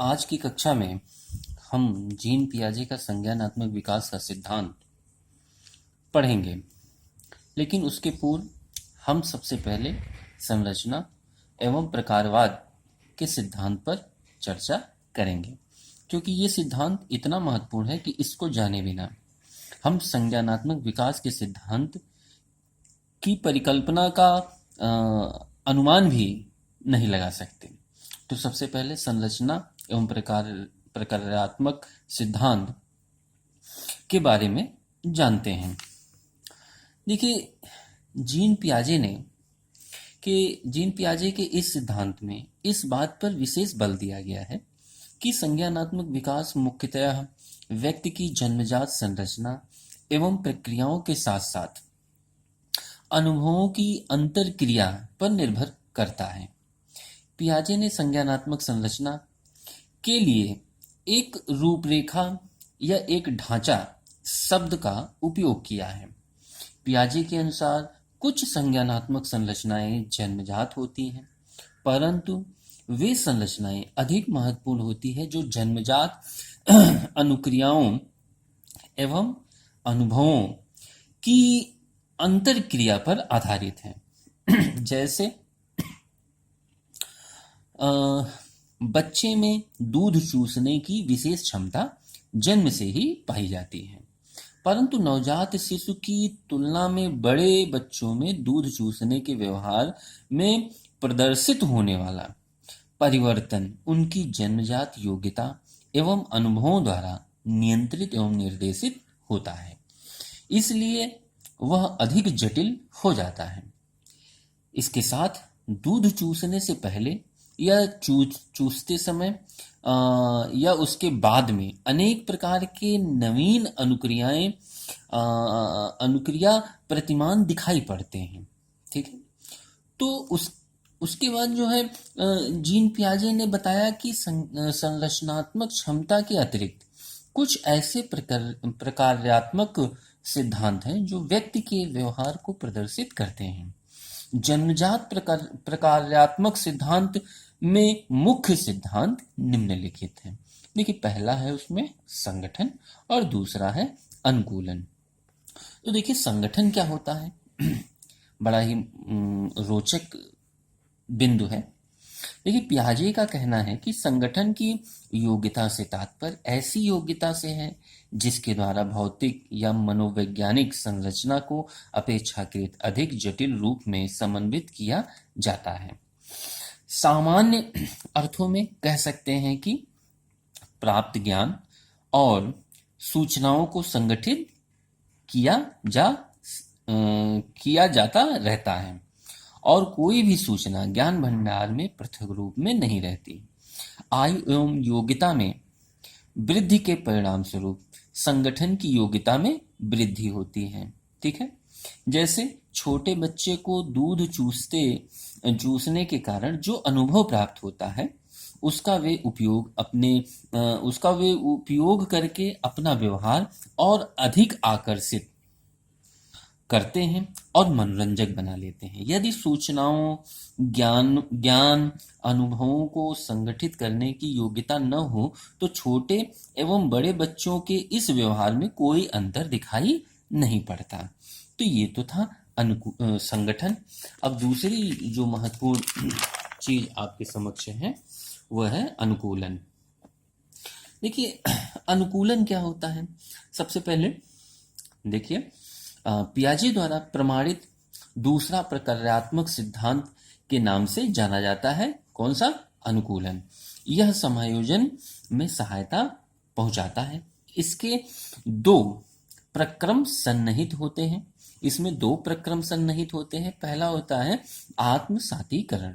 आज की कक्षा में हम जीन पियाजे का संज्ञानात्मक विकास का सिद्धांत पढ़ेंगे, लेकिन उसके पूर्व हम सबसे पहले संरचना एवं प्रकारवाद के सिद्धांत पर चर्चा करेंगे, क्योंकि ये सिद्धांत इतना महत्वपूर्ण है कि इसको जाने बिना हम संज्ञानात्मक विकास के सिद्धांत की परिकल्पना का अनुमान भी नहीं लगा सकते। तो सबसे पहले संरचना एवं प्रकारात्मक सिद्धांत के बारे में जानते हैं। देखिए, जीन पियाजे के इस सिद्धांत में इस बात पर विशेष बल दिया गया है कि संज्ञानात्मक विकास मुख्यतः व्यक्ति की जन्मजात संरचना एवं प्रक्रियाओं के साथ साथ अनुभवों की अंतरक्रिया पर निर्भर करता है। पियाजे ने संज्ञानात्मक संरचना के लिए एक रूपरेखा या एक ढांचा शब्द का उपयोग किया है। पियाजे के अनुसार कुछ संज्ञानात्मक संरचनाएं जन्मजात होती हैं, परंतु वे संरचनाएं अधिक महत्वपूर्ण होती है जो जन्मजात अनुक्रियाओं एवं अनुभवों की अंतरक्रिया पर आधारित हैं। जैसे बच्चे में दूध चूसने की विशेष क्षमता जन्म से ही पाई जाती है, परंतु नवजात शिशु की तुलना में बड़े बच्चों में दूध चूसने के व्यवहार में प्रदर्शित होने वाला परिवर्तन उनकी जन्मजात योग्यता एवं अनुभवों द्वारा नियंत्रित एवं निर्देशित होता है, इसलिए वह अधिक जटिल हो जाता है। इसके साथ दूध चूसने से पहले या चूसते समय या उसके बाद में अनेक प्रकार के नवीन अनुक्रिया प्रतिमान दिखाई पड़ते हैं। ठीक है, तो उसके बाद जो है जीन पियाजे ने बताया कि संरचनात्मक क्षमता के अतिरिक्त कुछ ऐसे प्रकार्यात्मक सिद्धांत हैं जो व्यक्ति के व्यवहार को प्रदर्शित करते हैं। जन्मजात प्रकार्यात्मक सिद्धांत में मुख्य सिद्धांत निम्नलिखित हैं। देखिए, पहला है उसमें संगठन और दूसरा है अनुकूलन। तो देखिए, संगठन क्या होता है, बड़ा ही रोचक बिंदु है। देखिए, पियाजे का कहना है कि संगठन की योग्यता से तात्पर्य ऐसी योग्यता से है जिसके द्वारा भौतिक या मनोवैज्ञानिक संरचना को अपेक्षाकृत अधिक जटिल रूप में समन्वित किया जाता है। सामान्य अर्थों में कह सकते हैं कि प्राप्त ज्ञान और सूचनाओं को संगठित किया जाता रहता है और कोई भी सूचना ज्ञान भंडार में पृथक रूप में नहीं रहती। आयु एवं योग्यता में वृद्धि के परिणाम स्वरूप संगठन की योग्यता में वृद्धि होती है। ठीक है, जैसे छोटे बच्चे को दूध चूसने के कारण जो अनुभव प्राप्त होता है उसका वे उपयोग करके अपना व्यवहार और अधिक आकर्षित करते हैं और मनोरंजक बना लेते हैं। यदि सूचनाओं ज्ञान अनुभवों को संगठित करने की योग्यता न हो तो छोटे एवं बड़े बच्चों के इस व्यवहार में कोई अंतर दिखाई नहीं पड़ता। तो ये तो था संगठन। अब दूसरी जो महत्वपूर्ण चीज आपके समक्ष है वह है अनुकूलन। देखिए, अनुकूलन क्या होता है। सबसे पहले देखिए, पियाजे द्वारा प्रमाणित दूसरा प्रकार्यात्मक सिद्धांत के नाम से जाना जाता है। कौन सा? अनुकूलन। यह समायोजन में सहायता पहुंचाता है। इसके दो प्रक्रम सन्निहित होते हैं। इसमें दो प्रक्रम सन्निहित होते हैं। पहला होता है आत्मसातीकरण,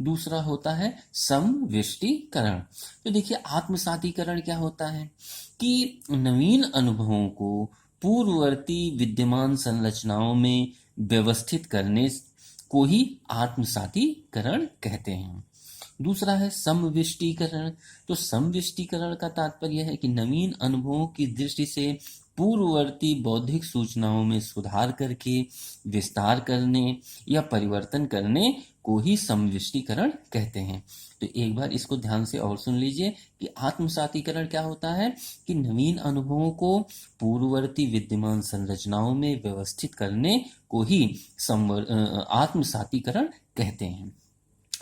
दूसरा होता है समविष्टीकरण। तो देखिए, आत्मसातीकरण क्या होता है कि नवीन अनुभवों को पूर्ववर्ती विद्यमान संरचनाओं में व्यवस्थित करने को ही आत्मसातीकरण कहते हैं। दूसरा है समविष्टीकरण। तो समविष्टीकरण का तात्पर्य है कि नवीन अनुभवों की दृष्टि से पूर्ववर्ती बौद्धिक सूचनाओं में सुधार करके विस्तार करने या परिवर्तन करने को ही समविष्टीकरण कहते हैं। तो एक बार इसको ध्यान से और सुन लीजिए कि आत्मसातीकरण क्या होता है कि नवीन अनुभवों को पूर्ववर्ती विद्यमान संरचनाओं में व्यवस्थित करने को ही आत्मसातीकरण कहते हैं।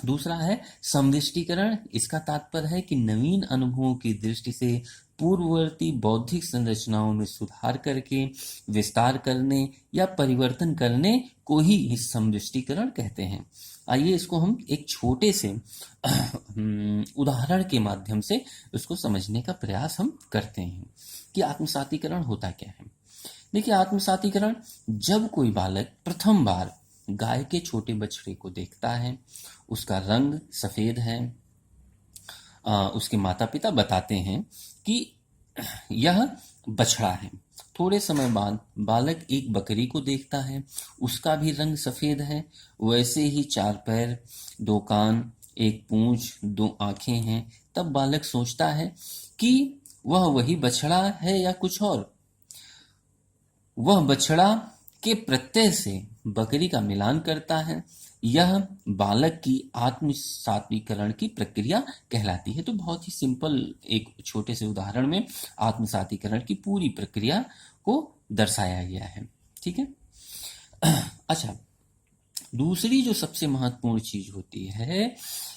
दूसरा है समविष्टीकरण। इसका तात्पर्य है कि नवीन अनुभवों की दृष्टि से पूर्ववर्ती बौद्धिक संरचनाओं में सुधार करके विस्तार करने या परिवर्तन करने को ही समविष्टीकरण कहते हैं। आइए इसको हम एक छोटे से उदाहरण के माध्यम से उसको समझने का प्रयास हम करते हैं कि आत्मसातीकरण होता क्या है। देखिए, आत्मसातीकरण जब कोई बालक प्रथम बार गाय के छोटे बछड़े को देखता है, उसका रंग सफेद है, उसके माता पिता बताते हैं कि यह बछड़ा है। थोड़े समय बाद बालक एक बकरी को देखता है, उसका भी रंग सफेद है, वैसे ही 4 पैर, 2 कान, 1 पूंछ, 2 आंखें हैं। तब बालक सोचता है कि वह वही बछड़ा है या कुछ और। वह बछड़ा के प्रत्यय से बकरी का मिलान करता है। यह बालक की आत्मसातीकरण की प्रक्रिया कहलाती है। तो बहुत ही सिंपल एक छोटे से उदाहरण में आत्मसातीकरण की पूरी प्रक्रिया को दर्शाया गया है। ठीक है। अच्छा, दूसरी जो सबसे महत्वपूर्ण चीज होती है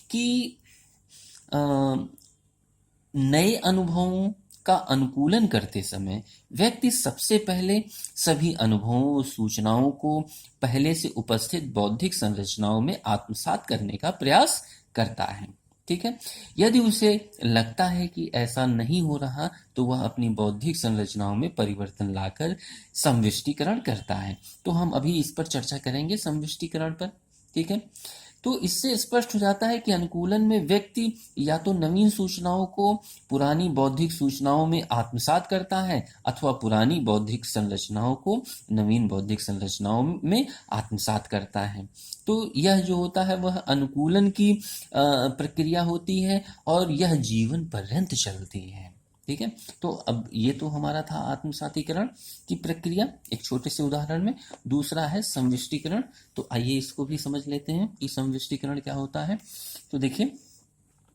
कि नए अनुभवों का अनुकूलन करते समय व्यक्ति सबसे पहले सभी अनुभवों सूचनाओं को पहले से उपस्थित बौद्धिक संरचनाओं में आत्मसात करने का प्रयास करता है। ठीक है। यदि उसे लगता है कि ऐसा नहीं हो रहा तो वह अपनी बौद्धिक संरचनाओं में परिवर्तन लाकर समविष्टीकरण करता है। तो हम अभी इस पर चर्चा करेंगे, समविष्टीकरण पर। ठीक है। तो इससे स्पष्ट हो जाता है कि अनुकूलन में व्यक्ति या तो नवीन सूचनाओं को पुरानी बौद्धिक सूचनाओं में आत्मसात करता है अथवा पुरानी बौद्धिक संरचनाओं को नवीन बौद्धिक संरचनाओं में आत्मसात करता है। तो यह जो होता है वह अनुकूलन की प्रक्रिया होती है और यह जीवन पर्यंत चलती है। ठीक है। तो अब ये तो हमारा था आत्मसातीकरण की प्रक्रिया एक छोटे से उदाहरण में। दूसरा है समविष्टीकरण। तो आइए इसको भी समझ लेते हैं कि समविष्टीकरण क्या होता है। तो देखिए,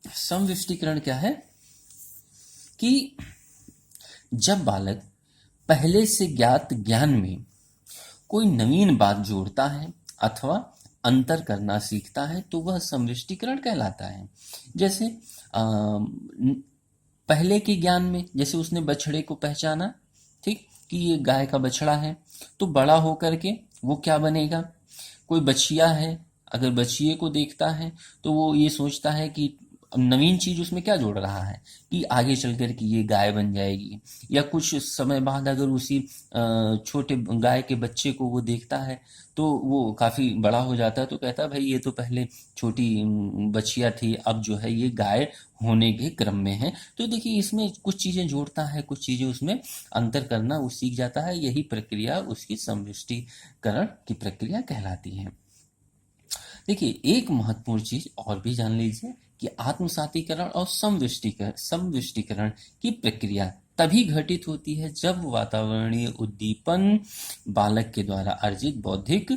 समविष्टीकरण क्या है कि जब बालक पहले से ज्ञात ज्ञान में कोई नवीन बात जोड़ता है अथवा अंतर करना सीखता है तो वह समविष्टीकरण कहलाता है। जैसे पहले के ज्ञान में, जैसे उसने बछड़े को पहचाना, ठीक, कि ये गाय का बछड़ा है, तो बड़ा होकर के वो क्या बनेगा। कोई बछिया है, अगर बछिए को देखता है तो वो ये सोचता है कि नवीन चीज उसमें क्या जोड़ रहा है कि आगे चल कर के ये गाय बन जाएगी। या कुछ समय बाद अगर उसी छोटे गाय के बच्चे को वो देखता है तो वो काफी बड़ा हो जाता है तो कहता है भाई ये तो पहले छोटी बछिया थी, अब जो है ये गाय होने के क्रम में है। तो देखिए, इसमें कुछ चीजें जोड़ता है, कुछ चीजें उसमें अंतर करना वो सीख जाता है। यही प्रक्रिया उसकी समविष्टीकरण की प्रक्रिया कहलाती है। देखिए, एक महत्वपूर्ण चीज और भी जान लीजिए कि आत्मसातीकरण और समविष्टीकरण की प्रक्रिया तभी घटित होती है जब वातावरणीय उद्दीपन बालक के द्वारा अर्जित बौद्धिक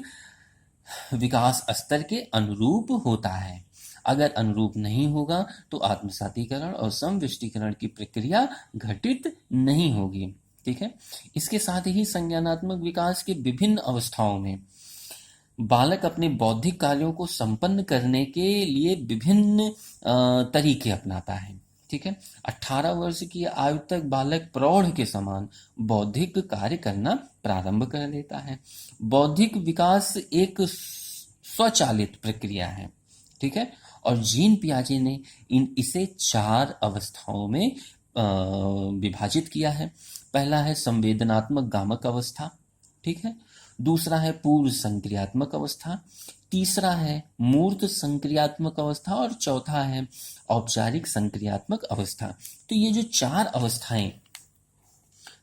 विकास स्तर के अनुरूप होता है। अगर अनुरूप नहीं होगा तो आत्मसातीकरण और समविष्टीकरण की प्रक्रिया घटित नहीं होगी। ठीक है। इसके साथ ही संज्ञानात्मक विकास के विभिन्न अवस्थाओं में बालक अपने बौद्धिक कार्यों को संपन्न करने के लिए विभिन्न तरीके अपनाता है। ठीक है। 18 वर्ष की आयु तक बालक प्रौढ़ के समान बौद्धिक कार्य करना प्रारंभ कर देता है। बौद्धिक विकास एक स्वचालित प्रक्रिया है। ठीक है। और जीन पियाजे ने इसे 4 अवस्थाओं में विभाजित किया है। पहला है संवेदनात्मक गामक अवस्था। ठीक है। दूसरा है पूर्व संक्रियात्मक अवस्था, तीसरा है मूर्त संक्रियात्मक अवस्था और चौथा है औपचारिक संक्रियात्मक अवस्था। तो ये जो 4 अवस्थाएं,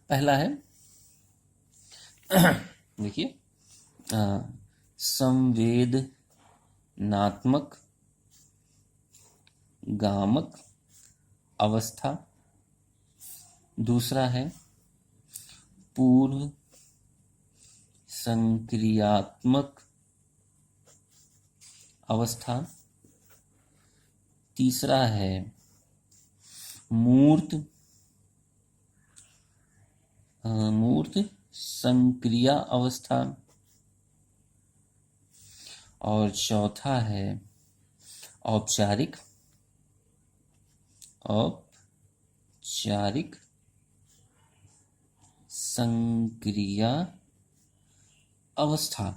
पहला है देखिए संवेदनात्मक गामक अवस्था, दूसरा है पूर्व संक्रियात्मक अवस्था। तीसरा है मूर्त संक्रिया अवस्था। और चौथा है औपचारिक संक्रिया अवस्था।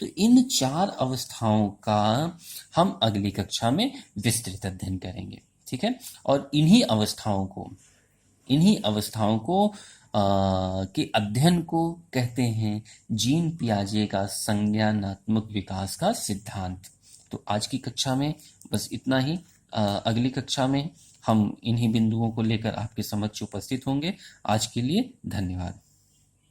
तो इन 4 अवस्थाओं का हम अगली कक्षा में विस्तृत अध्ययन करेंगे, ठीक है। और इन्हीं अवस्थाओं को के अध्ययन को कहते हैं जीन पियाजे का संज्ञानात्मक विकास का सिद्धांत। तो आज की कक्षा में बस इतना ही। अगली कक्षा में हम इन्हीं बिंदुओं को लेकर आपके समक्ष उपस्थित होंगे। आज के लिए धन्यवाद।